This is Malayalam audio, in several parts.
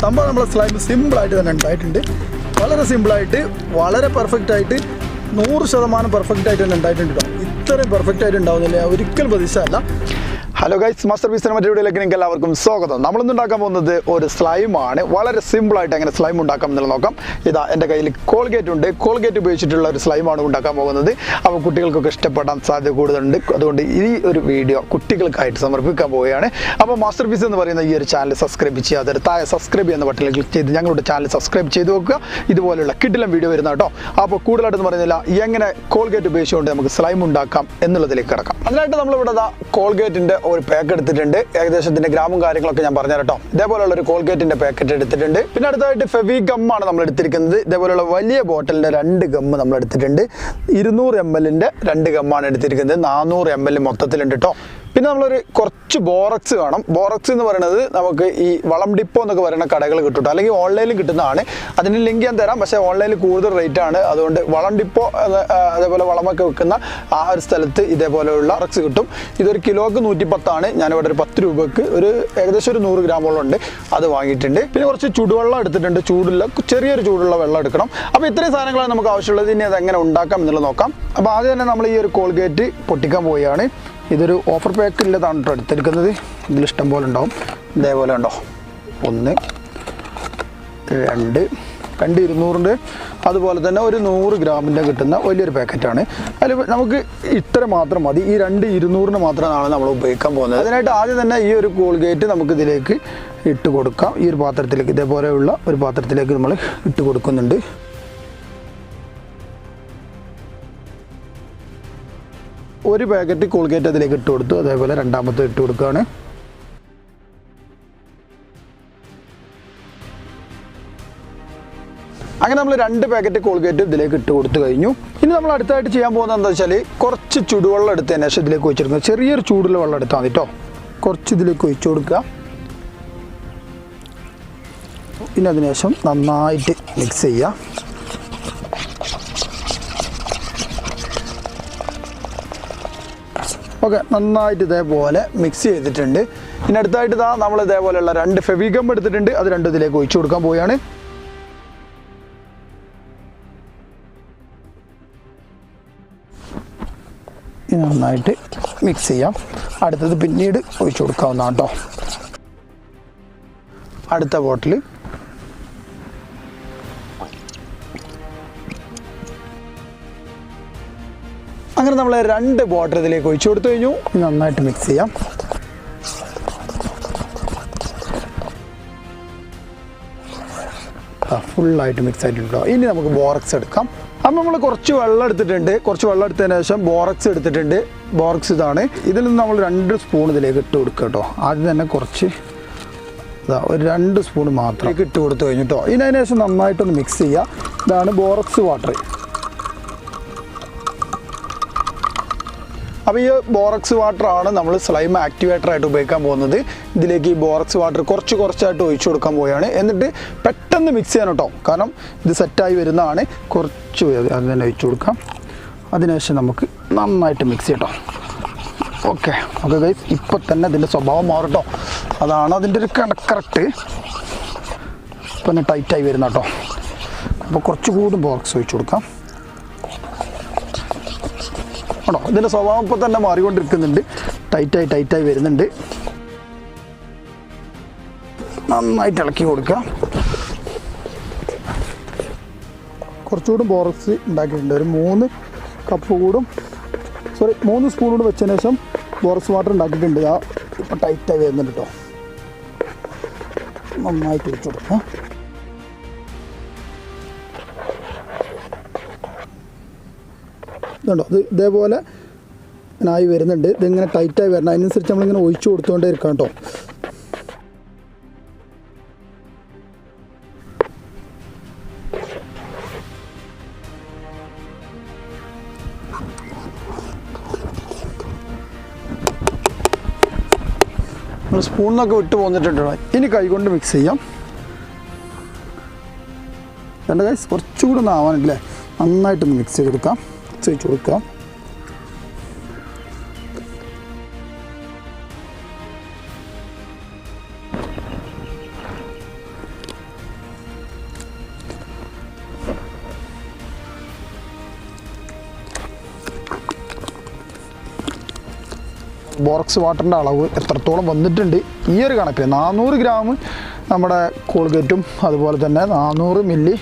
സംഭവം നമ്മളെ സ്ലൈം സിമ്പിളായിട്ട് തന്നെ ഉണ്ടായിട്ടുണ്ട്. വളരെ സിമ്പിളായിട്ട് വളരെ പെർഫെക്റ്റായിട്ട് 100% പെർഫെക്റ്റായിട്ട് തന്നെ ഉണ്ടായിട്ടുണ്ട് കേട്ടോ. ഇത്രയും പെർഫെക്റ്റായിട്ട് ഉണ്ടാവുന്നില്ല, ഒരിക്കലും പ്രതീക്ഷയല്ല. ഹലോ ഗൈസ്, മാസ്റ്റർ പീസിൻ്റെ മറ്റൊരു വീഡിയോയിലേക്ക് നിങ്ങൾക്ക് എല്ലാവർക്കും സ്വാഗതം. നമ്മളിന്ന് ഉണ്ടാക്കാൻ പോകുന്നത് ഒരു സ്ലൈമാണ്. വളരെ സിമ്പിളായിട്ട് എങ്ങനെ സ്ലൈം ഉണ്ടാക്കാം എന്നുള്ളത് നോക്കാം. ഇതാ എൻ്റെ കയ്യിൽ കോൾഗേറ്റ് ഉണ്ട്. കോൾഗേറ്റ് ഉപയോഗിച്ചിട്ടുള്ള ഒരു സ്ലൈമാണ് ഉണ്ടാക്കാൻ പോകുന്നത്. അപ്പോൾ കുട്ടികൾക്കൊക്കെ ഇഷ്ടപ്പെടാൻ സാധ്യത കൂടുതലുണ്ട്. അതുകൊണ്ട് ഈ ഒരു വീഡിയോ കുട്ടികൾക്കായിട്ട് സമർപ്പിക്കാൻ പോവുകയാണ്. അപ്പോൾ മാസ്റ്റർ പീസ് എന്ന് പറയുന്ന ഈ ഒരു ചാനൽ സബ്സ്ക്രൈബ് ചെയ്യാതെ താഴെ സബ്സ്ക്രൈബ് ചെയ്യുന്ന ബട്ടണിൽ ക്ലിക്ക് ചെയ്ത് ഞങ്ങളുടെ ചാനൽ സബ്സ്ക്രൈബ് ചെയ്ത് നോക്കുക. ഇതുപോലുള്ള കിടിലം വീഡിയോ വരുന്ന കേട്ടോ. അപ്പോൾ കൂടുതലായിട്ടൊന്നും പറയുന്നില്ല, എങ്ങനെ കോൾഗേറ്റ് ഉപയോഗിച്ചുകൊണ്ട് നമുക്ക് സ്ലൈം ഉണ്ടാക്കാം എന്നുള്ളതിലേക്ക് കിടക്കാം. അതിനായിട്ട് നമ്മളിവിടെ കോൾഗേറ്റിൻ്റെ ഒരു പാക്ക് എടുത്തിട്ടുണ്ട്. ഏകദേശം ഇതിന്റെ ഗ്രാമും കാര്യങ്ങളൊക്കെ ഞാൻ പറഞ്ഞു കേട്ടോ. ഇതേപോലുള്ള ഒരു കോൾഗേറ്റിന്റെ പാക്കറ്റ് എടുത്തിട്ടുണ്ട്. പിന്നെ അടുത്തായിട്ട് ഫെവി ഗമ്മാണ് നമ്മൾ എടുത്തിരിക്കുന്നത്. ഇതേപോലുള്ള വലിയ ബോട്ടലിന്റെ 2 ഗമ്മ് നമ്മൾ എടുത്തിട്ടുണ്ട്. 200 ml 2 ഗമ്മാണ് എടുത്തിരിക്കുന്നത്. 400 ml മൊത്തത്തിലുണ്ട് കേട്ടോ. പിന്നെ നമ്മളൊരു കുറച്ച് ബോറക്സ് വേണം. ബോറക്സ് എന്ന് പറയുന്നത് നമുക്ക് ഈ വളം ഡിപ്പോ എന്നൊക്കെ പറയുന്ന കടകൾ കിട്ടും, അല്ലെങ്കിൽ ഓൺലൈനിൽ കിട്ടുന്നതാണ്. അതിന് ലിങ്ക് ഞാൻ തരാം, പക്ഷേ ഓൺലൈനിൽ കൂടുതൽ റേറ്റ് ആണ്. അതുകൊണ്ട് വളം ഡിപ്പോ അതേപോലെ വളമൊക്കെ വെക്കുന്ന ആ ഒരു സ്ഥലത്ത് ഇതേപോലെയുള്ള ബോറക്സ് കിട്ടും. ഇതൊരു കിലോക്ക് 110 ഞാനിവിടെ ഒരു 10 രൂപക്ക് ഒരു ഏകദേശം ഒരു 100 ഗ്രാമോളം ഉണ്ട്, അത് വാങ്ങിയിട്ടുണ്ട്. പിന്നെ കുറച്ച് ചൂടുവെള്ളം എടുത്തിട്ടുണ്ട്. ചൂടുള്ള ചെറിയൊരു ചൂടുള്ള വെള്ളം എടുക്കണം. അപ്പോൾ ഇത്രയും സാധനങ്ങളാണ് നമുക്ക് ആവശ്യമുള്ളത്. ഇനി അത് എങ്ങനെ ഉണ്ടാക്കാം എന്നുള്ളത് നോക്കാം. അപ്പോൾ ആദ്യം തന്നെ നമ്മൾ ഈ ഒരു കോൾഗേറ്റ് പൊട്ടിക്കാൻ പോവുകയാണ്. ഇതൊരു ഓഫർ പാക്കില്ലതാണ് കേട്ടോ എടുത്തിരിക്കുന്നത്. ഇതിലിഷ്ടം പോലെ ഉണ്ടാവും. ഇതേപോലെ ഉണ്ടോ, 1 2 200 അതുപോലെ തന്നെ ഒരു 100 ഗ്രാമിൻ്റെ കിട്ടുന്ന വലിയൊരു പാക്കറ്റാണ്. അതിൽ നമുക്ക് ഇത്ര മാത്രം മതി. ഈ 200 മാത്രമാണ് നമ്മൾ ഉപയോഗിക്കാൻ പോകുന്നത്. അതിനായിട്ട് ആദ്യം തന്നെ ഈ ഒരു കോൾഗേറ്റ് നമുക്ക് ഇതിലേക്ക് ഇട്ട് കൊടുക്കാം. ഈ ഒരു പാത്രത്തിലേക്ക്, ഇതേപോലെയുള്ള ഒരു പാത്രത്തിലേക്ക് നമ്മൾ ഇട്ട് കൊടുക്കുന്നുണ്ട്. ഒരു പാക്കറ്റ് കോൾഗേറ്റ് അതിലേക്ക് ഇട്ട് കൊടുത്തു. അതേപോലെ രണ്ടാമത്തെ ഇട്ട് കൊടുക്കുകയാണ്. അങ്ങനെ നമ്മൾ 2 പാക്കറ്റ് കോൾഗേറ്റ് ഇതിലേക്ക് ഇട്ട് കൊടുത്തു കഴിഞ്ഞു. ഇനി നമ്മൾ അടുത്തായിട്ട് ചെയ്യാൻ പോകുന്നത് എന്താ വെച്ചാൽ, കുറച്ച് ചൂടുവെള്ളം എടുത്തതിന് ശേഷം ഇതിലേക്ക് ഒഴിച്ചെടുക്കുക. ചെറിയൊരു ചൂടുള്ള വെള്ളം എടുത്താൽ മതി കേട്ടോ. കുറച്ച് ഇതിലേക്ക് ഒഴിച്ചു കൊടുക്കുക. പിന്നെ അതിനുശേഷം നന്നായിട്ട് മിക്സ് ചെയ്യുക. ഓക്കെ, നന്നായിട്ട് ഇതേപോലെ മിക്സ് ചെയ്തിട്ടുണ്ട്. ഇനി അടുത്തായിട്ട് നമ്മൾ ഇതേപോലെയുള്ള 2 ഫെവി ഗം എടുത്തിട്ടുണ്ട്. അത് 2 ഇതിലേക്ക് ഒഴിച്ചു കൊടുക്കാൻ പോവുകയാണ്. നന്നായിട്ട് മിക്സ് ചെയ്യാം. അടുത്തത് പിന്നീട് ഒഴിച്ചു കൊടുക്കാവുന്നതാണ് കേട്ടോ. അടുത്ത ബോട്ടിൽ അങ്ങനെ നമ്മൾ 2 ബോട്ടിൽ ഇതിലേക്ക് ഒഴിച്ചു കൊടുത്തു കഴിഞ്ഞു. നന്നായിട്ട് മിക്സ് ചെയ്യാം. ഫുള്ളായിട്ട് മിക്സ് ആയിട്ടുണ്ടോ. ഇനി നമുക്ക് ബോറക്സ് എടുക്കാം. അപ്പം നമ്മൾ കുറച്ച് വെള്ളം എടുത്തിട്ടുണ്ട്. കുറച്ച് വെള്ളം എടുത്തതിന് ശേഷം ബോറക്സ് എടുത്തിട്ടുണ്ട്. ബോറക്സ് ഇതാണ്. ഇതിൽ നിന്ന് നമ്മൾ 2 സ്പൂൺ ഇതിലേക്ക് ഇട്ട് കൊടുക്കുക കേട്ടോ. ആദ്യം തന്നെ കുറച്ച് ഒരു 2 സ്പൂൺ മാത്രം ഇട്ട് കൊടുത്തു കഴിഞ്ഞിട്ടോ. ഇനി അതിന് ശേഷം നന്നായിട്ടൊന്ന് മിക്സ് ചെയ്യുക. ഇതാണ് ബോറക്സ് വാട്ടർ. അപ്പോൾ ഈ ബോറക്സ് വാട്ടറാണ് നമ്മൾ സ്ലൈം ആക്ടിവേറ്ററായിട്ട് ഉപയോഗിക്കാൻ പോകുന്നത്. ഇതിലേക്ക് ഈ ബോറക്സ് വാട്ടർ കുറച്ചായിട്ട് ഒഴിച്ചു കൊടുക്കാൻ പോവുകയാണ്. എന്നിട്ട് പെട്ടെന്ന് മിക്സ് ചെയ്യാൻ കേട്ടോ, കാരണം ഇത് സെറ്റായി വരുന്നതാണ്. കുറച്ച് അത് തന്നെ ഒഴിച്ചു കൊടുക്കാം. അതിനുശേഷം നമുക്ക് നന്നായിട്ട് മിക്സ് ചെയ്യട്ടോ. ഓക്കെ ഗൈസ്, ഇപ്പം തന്നെ ഇതിൻ്റെ സ്വഭാവം മാറും കേട്ടോ. അതാണ് അതിൻ്റെ ഒരു കറക്റ്റ്. ഇപ്പം തന്നെ ടൈറ്റായി വരുന്ന കേട്ടോ. അപ്പോൾ കുറച്ചുകൂടി ബോറക്സ് ഒഴിച്ചു കൊടുക്കാം. ആണോ, ഇതിൻ്റെ സ്വഭാവം ഇപ്പം തന്നെ മാറിക്കൊണ്ടിരിക്കുന്നുണ്ട്. ടൈറ്റായി വരുന്നുണ്ട്. നന്നായിട്ട് ഇളക്കി കൊടുക്കുക. കുറച്ചുകൂടും ബോറക്സ് ഉണ്ടാക്കിയിട്ടുണ്ട്. ഒരു 3 സ്പൂൺ കൂടെ വെച്ചതിന് ശേഷം ബോറക്സ് വാട്ടർ ഉണ്ടാക്കിയിട്ടുണ്ട്. ഇപ്പം ടൈറ്റായി വരുന്നുണ്ട് കേട്ടോ. നന്നായിട്ട് ഒഴിച്ചു കൊടുക്കുക. ഇതുണ്ടോ, ഇത് ഇതേപോലെ ആയി വരുന്നുണ്ട്. ഇതിങ്ങനെ ടൈറ്റായി വരണം. അതിനനുസരിച്ച് നമ്മളിങ്ങനെ ഒഴിച്ചു കൊടുത്തുകൊണ്ടേ ഇരിക്കാം കേട്ടോ. നമ്മൾ സ്പൂണിനൊക്കെ വിട്ട് പോന്നിട്ടുണ്ടോ. ഇനി കൈകൊണ്ട് മിക്സ് ചെയ്യാം. രണ്ട് കൈ കുറച്ചുകൂടെ ഒന്ന് ആവാനല്ലേ, നന്നായിട്ടൊന്ന് മിക്സ് ചെയ്ത് കൊടുക്കാം. മിക്സ് വെച്ച് കൊടുക്കാം. ബോറക്സ് വാട്ടറിൻ്റെ അളവ് എത്രത്തോളം വന്നിട്ടുണ്ട് ഈ ഒരു കണക്കിൽ 400 ഗ്രാം നമ്മുടെ കോൾഗേറ്റും അതുപോലെ തന്നെ 400 മില്ലി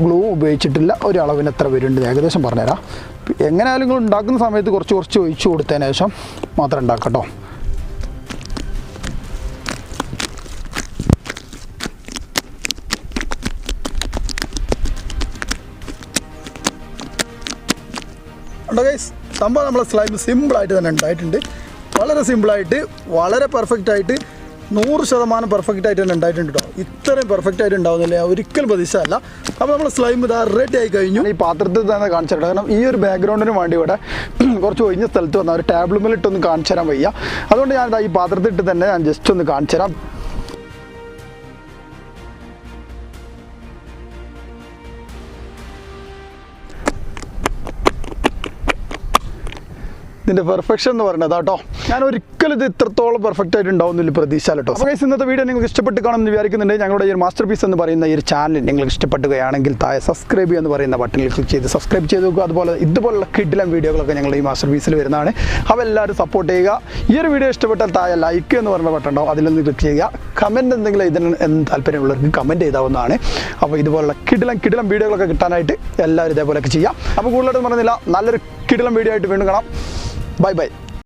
ഗ്ലൂ ഉപയോഗിച്ചിട്ടില്ല ഒരു അളവിന് എത്ര വരുന്നുണ്ട് ഏകദേശം പറഞ്ഞുതരാം. എങ്ങനെയായാലും നിങ്ങൾ ഉണ്ടാക്കുന്ന സമയത്ത് കുറച്ച് ഒഴിച്ച് കൊടുത്തതിന് ശേഷം മാത്രം ഉണ്ടാക്കാം കേട്ടോ. ഗൈസ് സംഭവം നമ്മളെ സ്ലൈം സിമ്പിളായിട്ട് തന്നെ ഉണ്ടായിട്ടുണ്ട്. വളരെ സിമ്പിളായിട്ട് വളരെ പെർഫെക്റ്റായിട്ട് 100% പെർഫെക്റ്റായിട്ട് തന്നെ ഉണ്ടായിട്ടുണ്ട് കേട്ടോ. ഇത്രയും പെർഫെക്റ്റായിട്ട് ഉണ്ടാവുന്നില്ല ഒരിക്കലും പ്രതീക്ഷയല്ല. അപ്പോൾ നമ്മൾ സ്ലൈം ഇതാ റെഡി ആയി കഴിഞ്ഞു. ഈ പാത്രത്തിൽ തന്നെ കാണിച്ചിട്ടുണ്ട്. കാരണം ഈ ഒരു ബാക്ക്ഗ്രൗണ്ടിന് വേണ്ടി ഇവിടെ കുറച്ച് ഒഴിഞ്ഞ സ്ഥലത്ത് വന്നാൽ ഒരു ടേബിൾ മേലിട്ടൊന്ന് കാണിച്ചു തരാൻ വയ്യ. അതുകൊണ്ട് ഞാൻ ഈ പാത്രത്തിട്ട് തന്നെ ഞാൻ ജസ്റ്റ് ഒന്ന് കാണിച്ചു തരാം. ഇതിൻ്റെ പെർഫെക്ഷൻ എന്ന് പറയുന്നത് കേട്ടോ. ഞാൻ ഒരിക്കലും ഇത് ഇത്രത്തോളം പെർഫെക്റ്റ് ആയിട്ട് ഉണ്ടാവുന്നില്ല പ്രതീക്ഷ കേട്ടോ. അപ്പോൾ ഗൈസ് ഇന്നത്തെ വീഡിയോ നിങ്ങൾക്ക് ഇഷ്ടപ്പെട്ട് കാണുമെന്ന് വിചാരിക്കുന്നുണ്ട്. ഞങ്ങളുടെ ഈ ഒരു മാസ്റ്റർ പീസ് എന്ന് പറയുന്ന ഈ ഒരു ചാനൽ നിങ്ങൾക്ക് ഇഷ്ടപ്പെടുകയാണെങ്കിൽ താഴെ സബ്സ്ക്രൈബ് എന്ന് പറയുന്ന ബട്ടണിൽ ക്ലിക്ക് ചെയ്ത് സബ്സ്ക്രൈബ് ചെയ്ത് നോക്കുക. അതുപോലെ ഇതുപോലുള്ള കിഡിലും വീഡിയോകളൊക്കെ ഞങ്ങൾ ഈ മാസ്റ്റർ പീസിൽ വരുന്നതാണ്. അപ്പോൾ എല്ലാവരും സപ്പോർട്ട് ചെയ്യുക. ഈ ഒരു വീഡിയോ ഇഷ്ടപ്പെട്ടാൽ താഴെ ലൈക്ക് എന്ന് പറയുന്ന ബട്ടൺ ഉണ്ടാവും, അതിലൊന്ന് ക്ലിക്ക് ചെയ്യുക. കമൻറ്റ് എന്തെങ്കിലും ഇതിന് താല്പര്യമുള്ളവർക്ക് കമൻറ്റ് ചെയ്താവുന്നതാണ്. അപ്പോൾ ഇതുപോലുള്ള കിഡിലും വീഡിയോകളൊക്കെ കിട്ടാനായിട്ട് എല്ലാവരും ഇതേപോലെയൊക്കെ ചെയ്യാം. അപ്പോൾ കൂടുതലായിട്ട് പറഞ്ഞില്ല, നല്ലൊരു കിഡിലും വീഡിയോ ആയിട്ട് വീണ്ടും കാണാം. Bye bye.